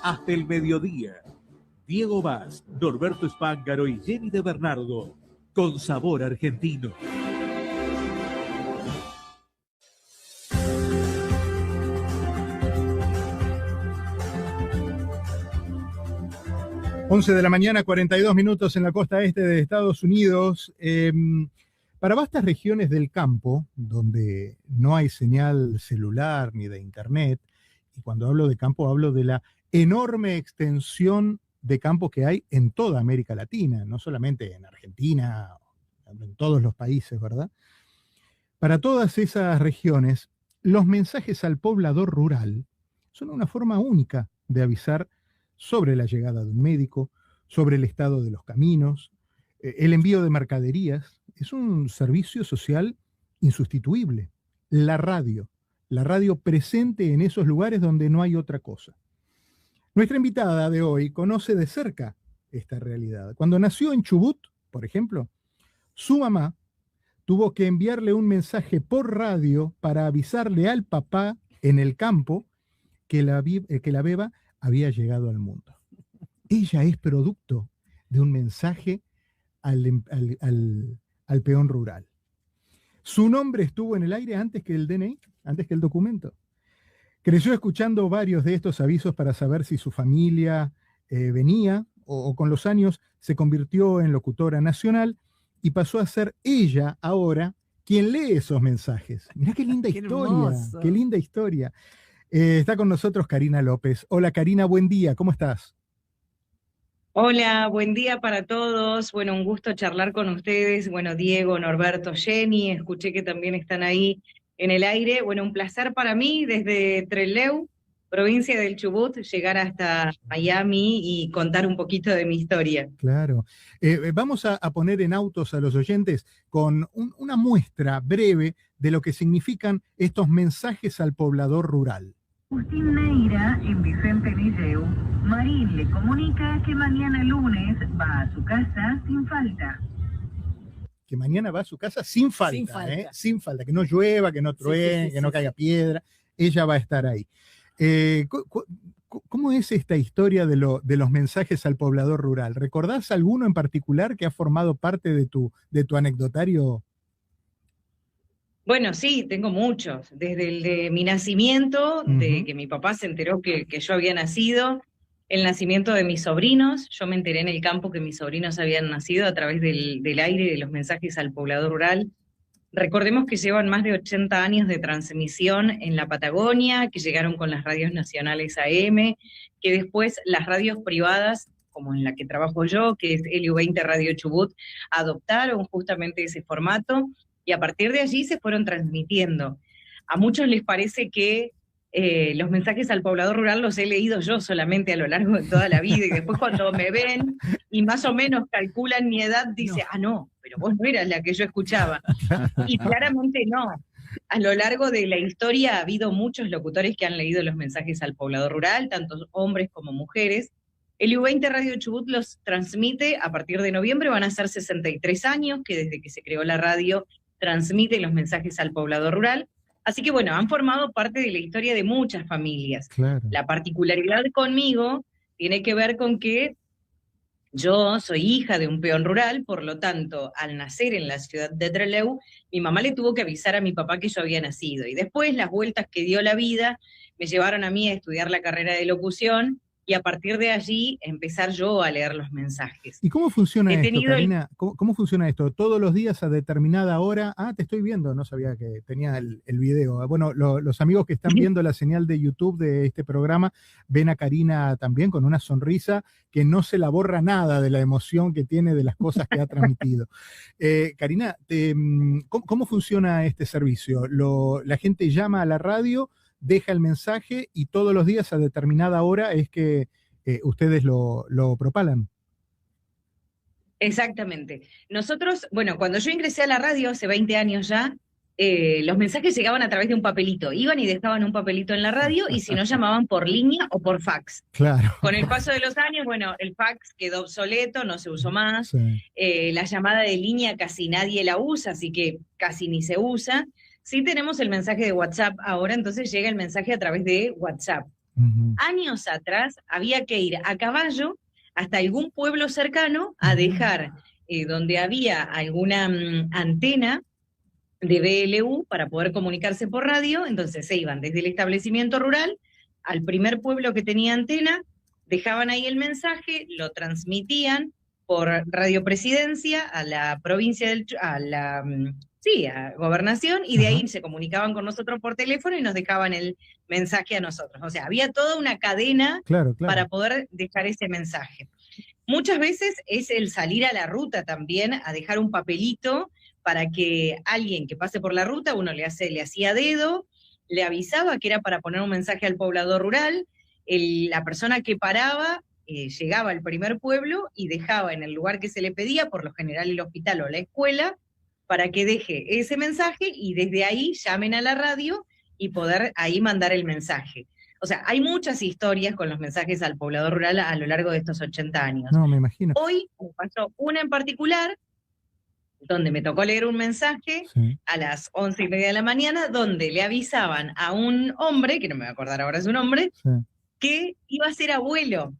hasta el mediodía. Diego Vaz, Norberto Espángaro y Jenny de Bernardo, con sabor argentino. Once de la mañana, 42 minutos en la costa este de Estados Unidos. Para vastas regiones del campo, donde no hay señal celular ni de internet, y cuando hablo de campo hablo de la enorme extensión de campo que hay en toda América Latina, no solamente en Argentina, en todos los países, ¿verdad? Para todas esas regiones, los mensajes al poblador rural son una forma única de avisar sobre la llegada de un médico, sobre el estado de los caminos, el envío de mercaderías. Es un servicio social insustituible. La radio presente en esos lugares donde no hay otra cosa. Nuestra invitada de hoy conoce de cerca esta realidad. Cuando nació en Chubut, por ejemplo, su mamá tuvo que enviarle un mensaje por radio para avisarle al papá en el campo que la beba había llegado al mundo. Ella es producto de un mensaje al peón rural. Su nombre estuvo en el aire antes que el DNI, antes que el documento. Creció escuchando varios de estos avisos para saber si su familia venía, o con los años se convirtió en locutora nacional y pasó a ser ella ahora quien lee esos mensajes. Mirá qué linda historia, qué linda historia. Está con nosotros Karina López. Hola Karina, buen día, ¿cómo estás? Hola, buen día para todos. Bueno, un gusto charlar con ustedes. Bueno, Diego, Norberto, Jenny, escuché que también están ahí en el aire. Bueno, un placer para mí desde Trelew, provincia del Chubut, llegar hasta Miami y contar un poquito de mi historia. Claro. Vamos a poner en autos a los oyentes con una muestra breve de lo que significan estos mensajes al poblador rural. Agustín Neira, en Vicente Lilleu, Marín le comunica que mañana lunes va a su casa sin falta. Que mañana va a su casa sin falta. Sin falta, que no llueva, que no truene, que no caiga piedra. Ella va a estar ahí. ¿Cómo es esta historia de los mensajes al poblador rural? ¿Recordás alguno en particular que ha formado parte de tu anecdotario? Bueno, sí, tengo muchos. Desde el de mi nacimiento, de que mi papá se enteró que yo había nacido, el nacimiento de mis sobrinos. Yo me enteré en el campo que mis sobrinos habían nacido a través del aire y de los mensajes al poblador rural. Recordemos que llevan más de 80 años de transmisión en la Patagonia, que llegaron con las radios nacionales AM, que después las radios privadas, como en la que trabajo yo, que es LU20 Radio Chubut, adoptaron justamente ese formato, y a partir de allí se fueron transmitiendo. A muchos les parece que los mensajes al poblador rural los he leído yo solamente a lo largo de toda la vida, y después cuando me ven y más o menos calculan mi edad, dice, no, pero vos no eras la que yo escuchaba. Y claramente no. A lo largo de la historia ha habido muchos locutores que han leído los mensajes al poblador rural, tanto hombres como mujeres. El U20 Radio Chubut los transmite a partir de noviembre, van a ser 63 años, que desde que se creó la radio transmite los mensajes al poblador rural. Así que bueno, han formado parte de la historia de muchas familias. Claro. La particularidad conmigo tiene que ver con que yo soy hija de un peón rural, por lo tanto, al nacer en la ciudad de Trelew, mi mamá le tuvo que avisar a mi papá que yo había nacido. Y después las vueltas que dio la vida me llevaron a mí a estudiar la carrera de locución, y a partir de allí empezar yo a leer los mensajes. ¿Y cómo funciona esto, Karina? ¿Cómo funciona esto? ¿Todos los días a determinada hora? Te estoy viendo, no sabía que tenía el video. Bueno, los amigos que están viendo la señal de YouTube de este programa ven a Karina también con una sonrisa que no se la borra nada de la emoción que tiene de las cosas que ha transmitido. Karina, ¿cómo funciona este servicio? La gente llama a la radio, deja el mensaje y todos los días a determinada hora es que ustedes lo propalan. Exactamente. Nosotros, bueno, cuando yo ingresé a la radio hace 20 años ya, los mensajes llegaban a través de un papelito. Iban y dejaban un papelito en la radio, y si no, llamaban por línea o por fax. Claro. Con el paso de los años, bueno, el fax quedó obsoleto, no se usó más. Sí. La llamada de línea casi nadie la usa, así que casi ni se usa. Sí tenemos el mensaje de WhatsApp ahora, entonces llega el mensaje a través de WhatsApp. Años atrás había que ir a caballo hasta algún pueblo cercano a dejar donde había alguna antena de BLU para poder comunicarse por radio. Entonces se iban desde el establecimiento rural al primer pueblo que tenía antena, dejaban ahí el mensaje, lo transmitían por Radio Presidencia a la provincia a Gobernación, y de ahí se comunicaban con nosotros por teléfono y nos dejaban el mensaje a nosotros. O sea, había toda una cadena para poder dejar ese mensaje. Muchas veces es el salir a la ruta también, a dejar un papelito para que alguien que pase por la ruta, uno le hacía dedo, le avisaba que era para poner un mensaje al poblador rural, la persona que paraba llegaba al primer pueblo y dejaba en el lugar que se le pedía, por lo general el hospital o la escuela, para que deje ese mensaje y desde ahí llamen a la radio y poder ahí mandar el mensaje. O sea, hay muchas historias con los mensajes al poblador rural a lo largo de estos 80 años. No, me imagino. Hoy me pasó una en particular, donde me tocó leer un mensaje a las 11:30 de la mañana, donde le avisaban a un hombre, que no me voy a acordar ahora su nombre, que iba a ser abuelo.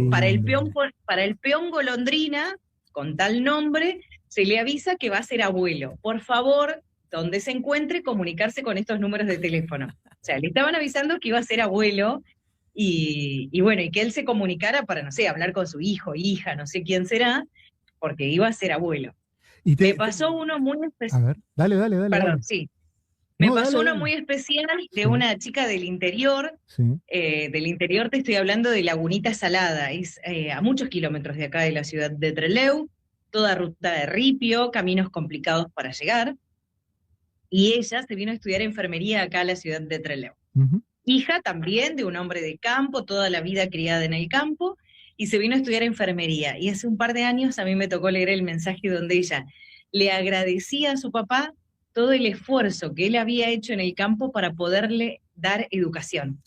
Para el peón golondrina, con tal nombre, se le avisa que va a ser abuelo. Por favor, donde se encuentre, comunicarse con estos números de teléfono. O sea, le estaban avisando que iba a ser abuelo, y bueno, y que él se comunicara para, no sé, hablar con su hijo, hija, no sé quién será, porque iba a ser abuelo. Me pasó uno muy especial. A ver, dale. Perdón, sí. Me pasó uno muy especial de una chica del interior. Del interior te estoy hablando de Lagunita Salada. Es a muchos kilómetros de acá de la ciudad de Trelew, toda ruta de ripio, caminos complicados para llegar. Y ella se vino a estudiar enfermería acá a la ciudad de Trelew. Hija también de un hombre de campo, toda la vida criada en el campo, y se vino a estudiar enfermería. Y hace un par de años a mí me tocó leer el mensaje donde ella le agradecía a su papá todo el esfuerzo que él había hecho en el campo para poderle dar educación.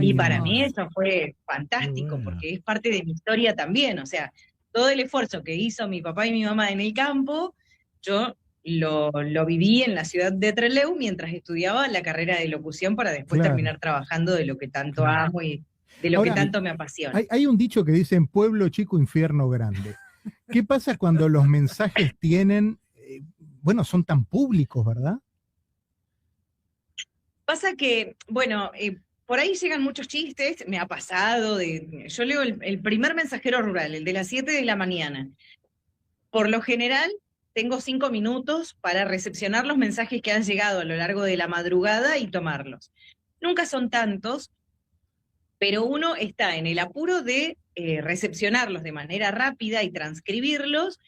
Y para mí eso fue fantástico, porque es parte de mi historia también. O sea, todo el esfuerzo que hizo mi papá y mi mamá en el campo, yo lo viví en la ciudad de Trelew mientras estudiaba la carrera de locución para después terminar trabajando de lo que tanto amo y de lo que tanto me apasiona. Hay un dicho que dice: en pueblo chico, infierno grande. ¿Qué pasa cuando los mensajes son tan públicos, verdad? Pasa que, por ahí llegan muchos chistes, me ha pasado, yo leo el primer mensajero rural, el de las 7 de la mañana. Por lo general, tengo 5 minutos para recepcionar los mensajes que han llegado a lo largo de la madrugada y tomarlos. Nunca son tantos, pero uno está en el apuro de recepcionarlos de manera rápida y transcribirlos,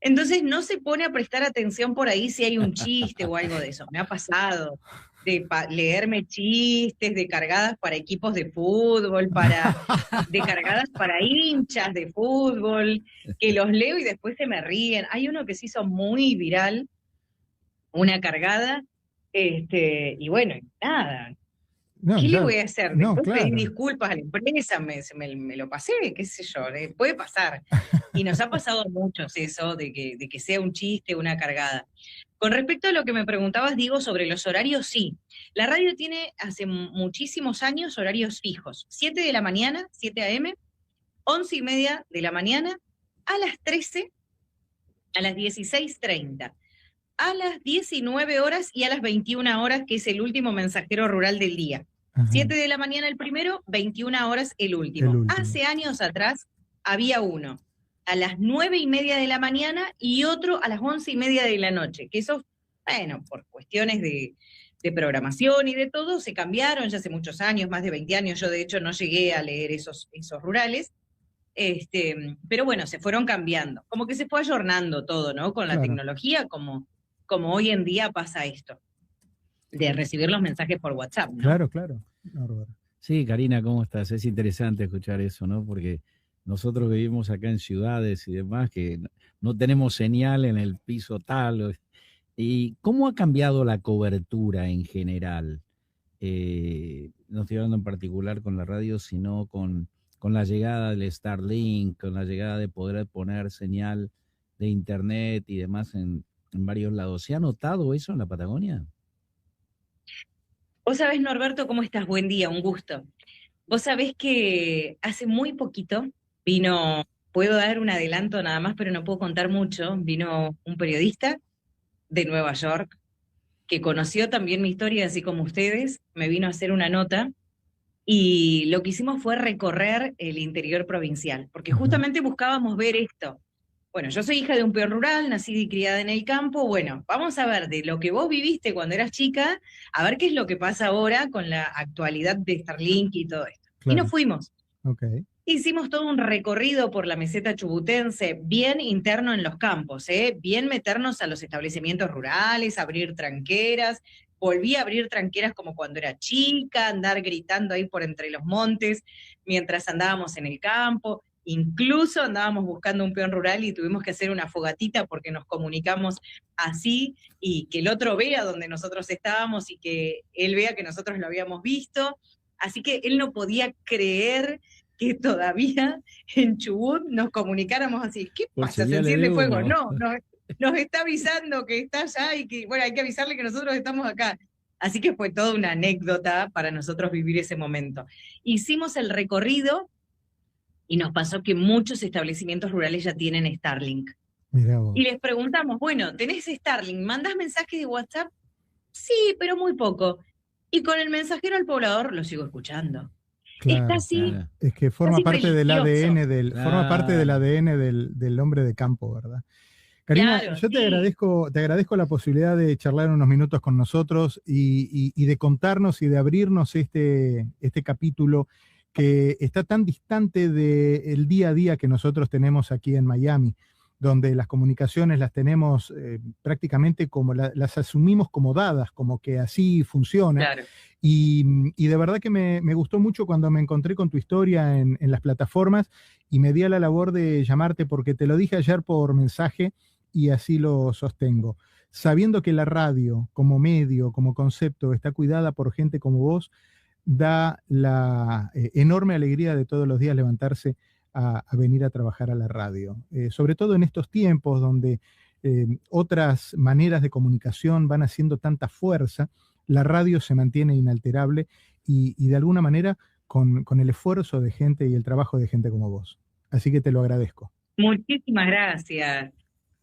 entonces no se pone a prestar atención por ahí si hay un chiste o algo de eso. Me ha pasado de leerme chistes de cargadas para equipos de fútbol, de cargadas para hinchas de fútbol, que los leo y después se me ríen. Hay uno que se hizo muy viral, una cargada, y bueno, nada. ¿Qué le voy a hacer? Después pedí disculpas a la empresa, me lo pasé, qué sé yo, puede pasar. Y nos ha pasado mucho eso, de que sea un chiste, una cargada. Con respecto a lo que me preguntabas, digo, sobre los horarios, sí. La radio tiene hace muchísimos años horarios fijos. 7 de la mañana, 7 a.m., 11:30 de la mañana, a las 13, a las 16:30, a las 19 horas y a las 21 horas, que es el último mensajero rural del día. 7 de la mañana el primero, 21 horas el último. Hace años atrás había uno a las 9:30 de la mañana y otro a las 11:30 de la noche, que eso, por cuestiones de programación y de todo, se cambiaron ya hace muchos años, más de 20 años. Yo de hecho no llegué a leer esos rurales, pero bueno, se fueron cambiando, como que se fue ayornando todo, ¿no? Con la tecnología, como hoy en día pasa esto, de recibir los mensajes por WhatsApp, ¿no? Claro. Sí, Karina, ¿cómo estás? Es interesante escuchar eso, ¿no? Porque nosotros vivimos acá en ciudades y demás que no tenemos señal en el piso tal. ¿Y cómo ha cambiado la cobertura en general? No estoy hablando en particular con la radio, sino con la llegada del Starlink, con la llegada de poder poner señal de internet y demás en varios lados. ¿Se ha notado eso en la Patagonia? Vos sabés, Norberto, ¿cómo estás? Buen día, un gusto. Vos sabés que hace muy poquito vino, puedo dar un adelanto nada más, pero no puedo contar mucho, vino un periodista de Nueva York que conoció también mi historia, así como ustedes, me vino a hacer una nota y lo que hicimos fue recorrer el interior provincial, porque justamente buscábamos ver esto. Bueno, yo soy hija de un peón rural, nacida y criada en el campo. Bueno, vamos a ver de lo que vos viviste cuando eras chica, a ver qué es lo que pasa ahora con la actualidad de Starlink y todo esto. Y Claro. nos fuimos. Ok. Hicimos todo un recorrido por la meseta chubutense, bien interno en los campos, bien meternos a los establecimientos rurales, abrir tranqueras. Volví a abrir tranqueras como cuando era chica, andar gritando ahí por entre los montes mientras andábamos en el campo. Incluso andábamos buscando un peón rural y tuvimos que hacer una fogatita porque nos comunicamos así y que el otro vea donde nosotros estábamos y que él vea que nosotros lo habíamos visto. Así que él no podía creer que todavía en Chubut nos comunicáramos así. ¿Qué Por pasa? ¿Se señales enciende de fuego? humo. No, nos está avisando que está allá y que, bueno, hay que avisarle que nosotros estamos acá. Así que fue toda una anécdota para nosotros vivir ese momento. Hicimos el recorrido y nos pasó que muchos establecimientos rurales ya tienen Starlink. Mirá vos. Y les preguntamos, bueno, ¿tenés Starlink? ¿Mandás mensajes de WhatsApp? Sí, pero muy poco. Y con el mensajero al poblador lo sigo escuchando. Claro, Es casi, Claro. es que forma casi parte del religioso. ADN forma parte del Claro. ADN del hombre de campo, ¿verdad? Karina, Claro, yo sí. te agradezco la posibilidad de charlar unos minutos con nosotros y de contarnos y de abrirnos este capítulo que está tan distante del día a día que nosotros tenemos aquí en Miami, donde las comunicaciones las tenemos prácticamente como las asumimos como dadas, como que así funciona. Claro. Y de verdad que me gustó mucho cuando me encontré con tu historia en las plataformas y me di a la labor de llamarte porque te lo dije ayer por mensaje y así lo sostengo. Sabiendo que la radio como medio, como concepto, está cuidada por gente como vos, da la enorme alegría de todos los días levantarse a venir a trabajar a la radio. Sobre todo en estos tiempos donde otras maneras de comunicación van haciendo tanta fuerza, la radio se mantiene inalterable y de alguna manera con el esfuerzo de gente y el trabajo de gente como vos. Así que te lo agradezco. Muchísimas gracias.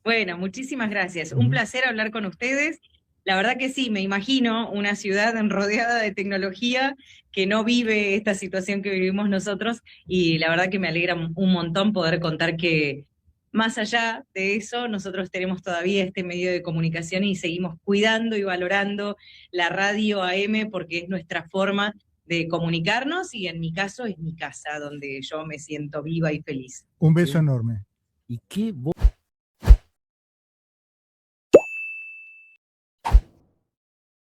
Bueno, muchísimas gracias. Un placer hablar con ustedes. La verdad que sí, me imagino una ciudad rodeada de tecnología que no vive esta situación que vivimos nosotros y la verdad que me alegra un montón poder contar que más allá de eso, nosotros tenemos todavía este medio de comunicación y seguimos cuidando y valorando la radio AM porque es nuestra forma de comunicarnos y en mi caso es mi casa donde yo me siento viva y feliz. Un beso enorme. ¿Y qué